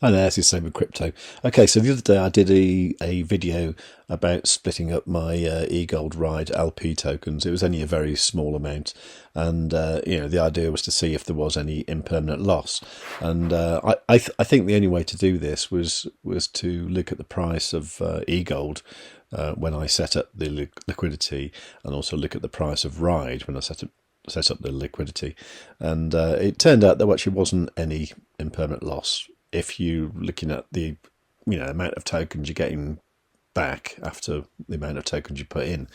Hi there, this is Savewith Crypto. Okay, so the other day I did a video about splitting up my eGold Ride LP tokens. It was only a very small amount, and the idea was to see if there was any impermanent loss. And I think the only way to do this was to look at the price of eGold when I set up the liquidity, and also look at the price of Ride when I set up the liquidity. And it turned out there actually wasn't any impermanent loss if you're looking at the amount of tokens you're getting back after the amount of tokens you put in.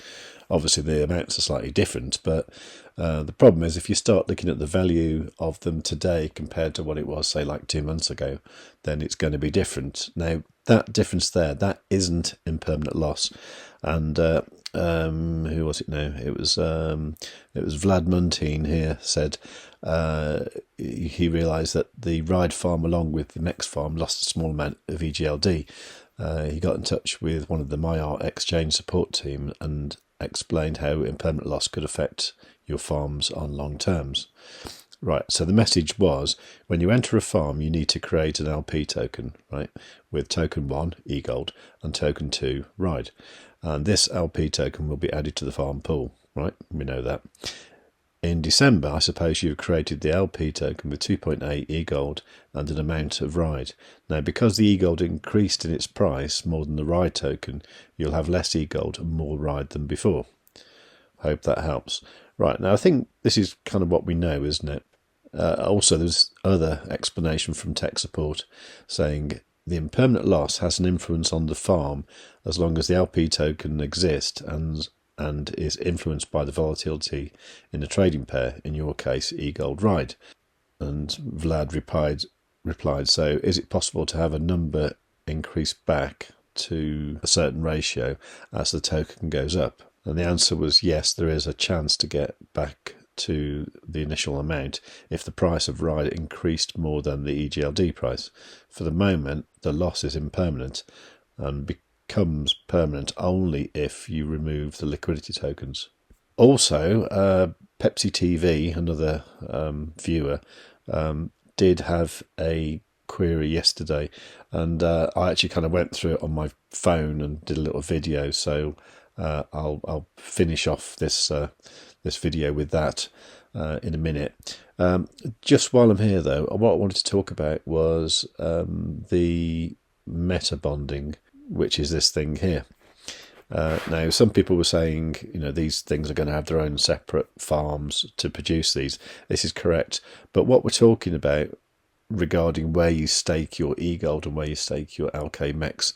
Obviously the amounts are slightly different, but the problem is if you start looking at the value of them today compared to what it was, say, like 2 months ago, then it's going to be different. Now that difference there, that isn't impermanent loss. And who was it now? It was Vlad Muntine here said he realised that the Ride farm along with the MEX farm lost a small amount of EGLD. He got in touch with one of the Maiar exchange support team and explained how impermanent loss could affect your farms on long terms. Right, so the message was, when you enter a farm, you need to create an LP token, right, with token 1, eGold, and token 2, Ride. And this LP token will be added to the farm pool, right? We know that. In December, I suppose you've created the LP token with 2.8 eGold and an amount of Ride. Now, because the eGold increased in its price more than the Ride token, you'll have less eGold and more Ride than before. Hope that helps. Right, now I think this is kind of what we know, isn't it? Also, there's other explanation from tech support saying the impermanent loss has an influence on the farm as long as the LP token exists and is influenced by the volatility in the trading pair, in your case, eGold Ride. And Vlad replied, so is it possible to have a number increase back to a certain ratio as the token goes up? And the answer was yes, there is a chance to get back to the initial amount if the price of Ride increased more than the EGLD price. For the moment, the loss is impermanent and becomes permanent only if you remove the liquidity tokens. Also, Pepsi TV, another viewer, did have a query yesterday, and I actually kind of went through it on my phone and did a little video, so I'll finish off this video with that in a minute. Just while I'm here though, what I wanted to talk about was the Metabonding, which is this thing here. Now, some people were saying, these things are going to have their own separate farms to produce these. This is correct. But what we're talking about regarding where you stake your eGold and where you stake your LKMEX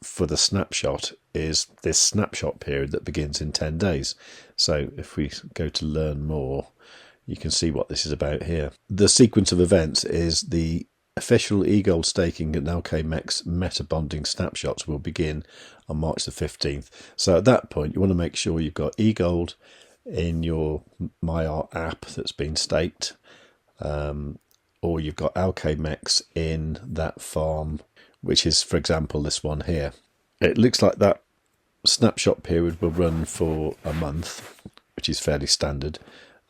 for the snapshot is this snapshot period that begins in 10 days. So if we go to learn more, you can see what this is about here. The sequence of events is the official eGold staking and LKMEX Metabonding snapshots will begin on March the 15th. So at that point, you want to make sure you've got eGold in your Maiar app that's been staked, or you've got LKMEX in that farm, which is, for example, this one here. It looks like that snapshot period will run for a month, which is fairly standard.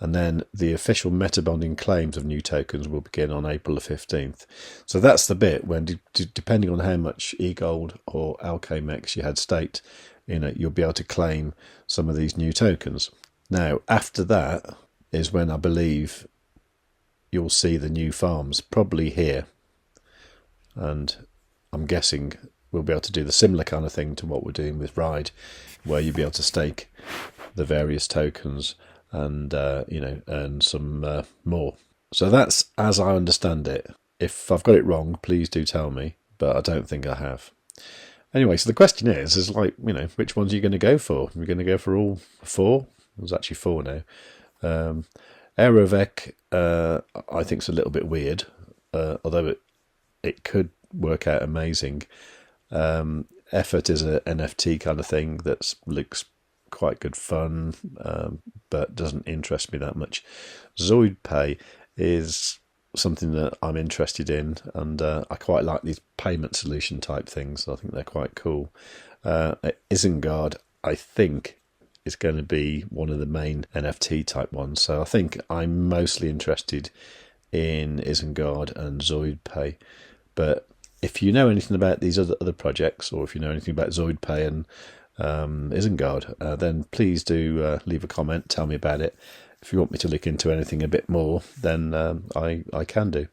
And then the official Metabonding claims of new tokens will begin on April the 15th. So that's the bit when, depending on how much eGold or LKMEX you had staked, you'll be able to claim some of these new tokens. Now, after that is when I believe you'll see the new farms, probably here. And I'm guessing we'll be able to do the similar kind of thing to what we're doing with Ride, where you'll be able to stake the various tokens and earn some more. So that's as I understand it. If I've got it wrong, please do tell me, but I don't think I have. Anyway, so the question is which ones are you going to go for? Are you going to go for all four? There's actually four now. AERO I think is a little bit weird, although it could work out amazing. Effort is an NFT kind of thing that looks quite good fun, but doesn't interest me that much. ZPAY is something that I'm interested in, and I quite like these payment solution type things. I think they're quite cool. Isengard, I think, is going to be one of the main NFT type ones. So I think I'm mostly interested in Isengard and ZPAY. But if you know anything about these other projects, or if you know anything about ZPAY and Isengard, then please do leave a comment, tell me about it. If you want me to look into anything a bit more, then I can do.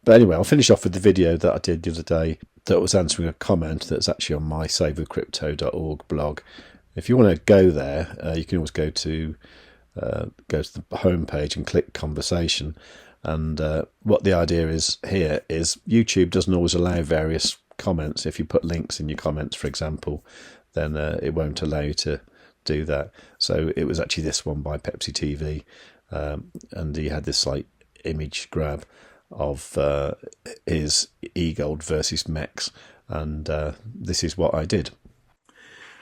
But anyway, I'll finish off with the video that I did the other day that was answering a comment that's actually on my savewith.crypto.org blog. If you want to go there, you can always go to the home page and click conversation. And what the idea is here is YouTube doesn't always allow various comments. If you put links in your comments, for example, then it won't allow you to do that. So it was actually this one by Pepsi TV, and he had this like image grab of his eGold versus MEX, and this is what I did.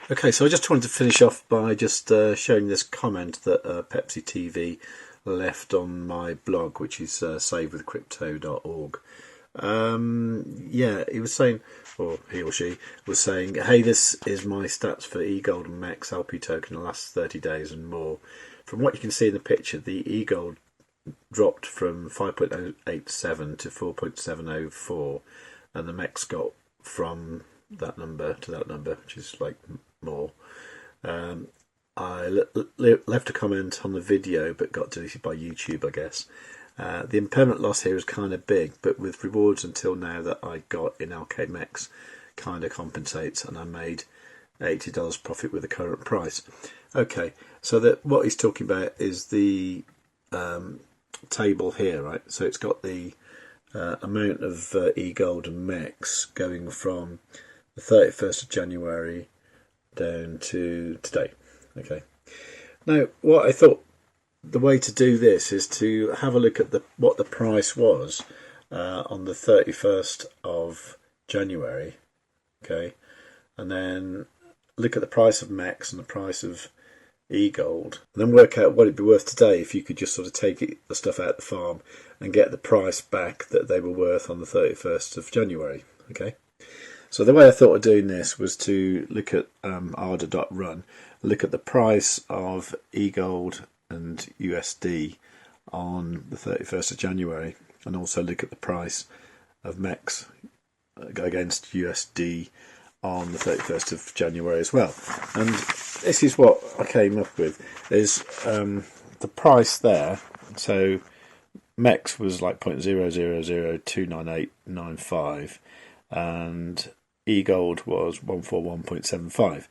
Okay, so I just wanted to finish off by just showing this comment that Pepsi TV left on my blog, which is savewithcrypto.org. Yeah, he was saying, or he or she was saying, hey, this is my stats for eGold and MEX LP token in the last 30 days and more. From what you can see in the picture, the eGold dropped from 5.087 to 4.704, and the MEX got from that number to that number, which is like more. I left a comment on the video but got deleted by YouTube, I guess. The impermanent loss here is kind of big, but with rewards until now that I got in LKMEX kind of compensates, and I made $80 profit with the current price. Okay, so that what he's talking about is the table here, right? So it's got the amount of eGold and MEX going from the 31st of January down to today. Okay. Now, what I thought the way to do this is to have a look at what the price was on the 31st of January. Okay, and then look at the price of MEX and the price of eGold, and then work out what it'd be worth today if you could just sort of take the stuff out of the farm and get the price back that they were worth on the 31st of January. Okay. So the way I thought of doing this was to look at ARDA.run, look at the price of eGold and USD on the 31st of January, and also look at the price of MEX against USD on the 31st of January as well. And this is what I came up with, is the price there. So MEX was like 0.000299895, and eGold was 141.75.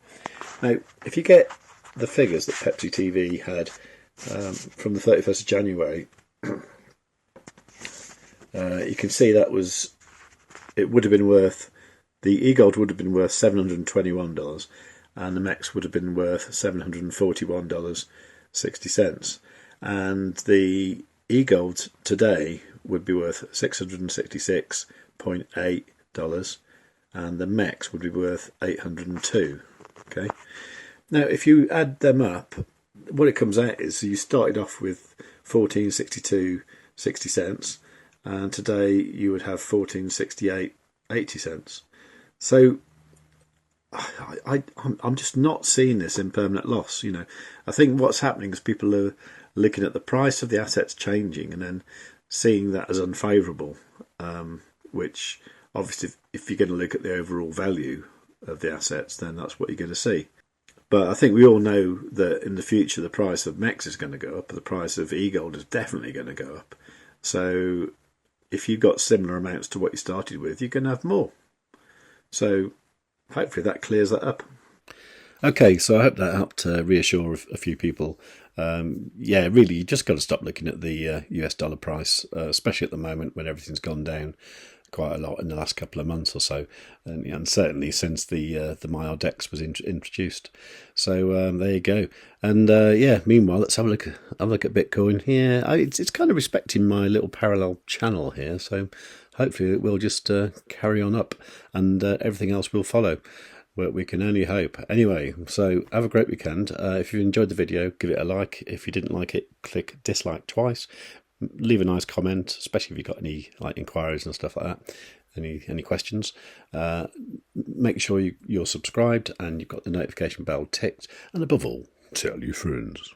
Now, if you get the figures that Pepsi TV had from the 31st of January, you can see that it would have been worth, the eGold would have been worth $721, and the MEX would have been worth $741.60, and the eGold today would be worth $666.8, and the MEX would be worth $802. Okay. Now, if you add them up, what it comes out is you started off with 14.62.60 cents, and today you would have 14.68.80 cents. So I'm just not seeing this impermanent loss. You know, I think what's happening is people are looking at the price of the assets changing and then seeing that as unfavourable, which obviously if you're going to look at the overall value of the assets, then that's what you're going to see. But I think we all know that in the future the price of MEX is going to go up, the price of eGold is definitely going to go up. So if you've got similar amounts to what you started with, you're going to have more. So hopefully that clears that up. Okay, so I hope that helped reassure a few people. Yeah, really, you just got to stop looking at the US dollar price, especially at the moment when everything's gone down quite a lot in the last couple of months or so, and certainly since the Maiar Dex was introduced. So there you go. And yeah, meanwhile, let's have a look at Bitcoin. Yeah, it's kind of respecting my little parallel channel here, so hopefully it will just carry on up, and everything else will follow. Well, we can only hope. Anyway, so have a great weekend. If you enjoyed the video, give it a like. If you didn't like it, click dislike twice. Leave a nice comment, especially if you've got any like inquiries and stuff like that. Any questions? Make sure you're subscribed and you've got the notification bell ticked. And above all, tell your friends.